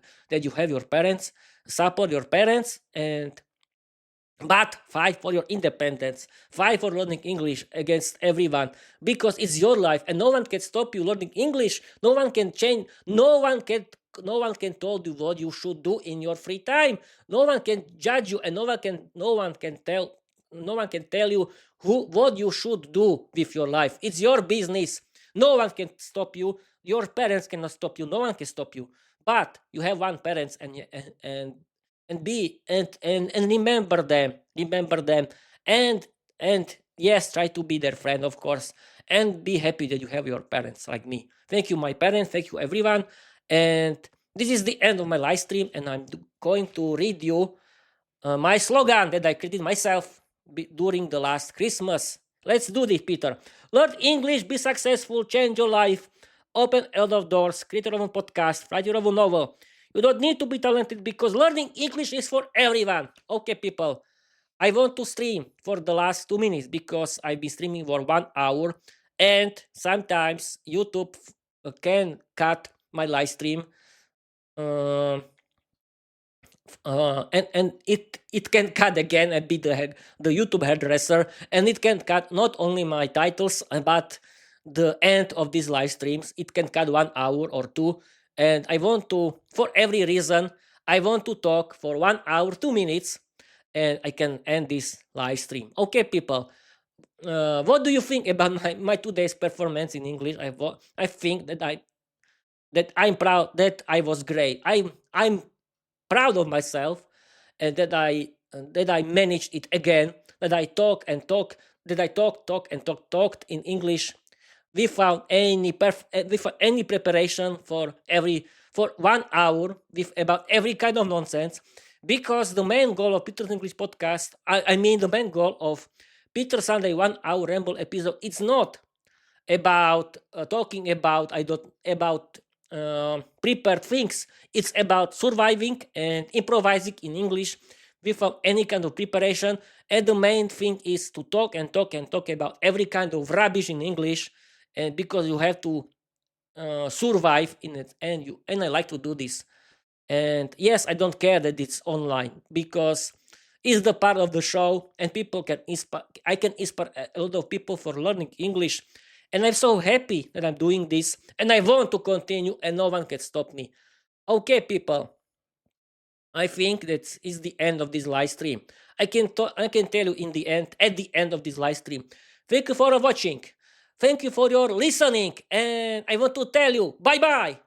have your parents. Support your parents, and but fight for your independence, fight for learning English against everyone because it's your life, and no one can stop you learning English. No one can change. No one can tell you what you should do in your free time. No one can judge you, and no one can tell you what you should do with your life. It's your business. No one can stop you. Your parents cannot stop you. No one can stop you. But you have one parents, and be and remember them, and yes, try to be their friend, of course, and be happy that you have your parents like me. Thank you, my parents. Thank you, everyone. And this is the end of my live stream, and I'm going to read you my slogan that I created myself during the last Christmas. Let's do this, Peter. Learn English, be successful, change your life, open a lot of doors, create your own podcast, write your own novel. You don't need to be talented because learning English is for everyone. Okay, people. I want to stream for the last 2 minutes because I've been streaming for 1 hour, and sometimes YouTube can cut my live stream. Uh, and it can cut again and be the YouTube hairdresser, and it can cut not only my titles but the end of these live streams. It can cut 1 hour or two, and I want to, for every reason, I want to talk for 1 hour 2 minutes, and I can end this live stream. Okay, people. What do you think about my today's performance in English? I think that I'm proud that I was great. I'm proud of myself, and that I managed it again. That I talk and talk. That I talk and talked in English without without any preparation for 1 hour with about every kind of nonsense. Because the main goal of Peter's English podcast, I mean the main goal of Peter Sunday 1 hour Ramble episode, it's not about talking about I don't about prepared things. It's about surviving and improvising in English without any kind of preparation. And the main thing is to talk and talk and talk about every kind of rubbish in English, and because you have to survive in it, and I like to do this. And yes, I don't care that it's online because it's the part of the show, and people can inspire. I can inspire a lot of people for learning English, and I'm so happy that I'm doing this, and I want to continue, and no one can stop me. Okay, people. I think that is the end of this live stream. I can tell you at the end of this live stream. Thank you for watching. Thank you for your listening, and I want to tell you bye bye.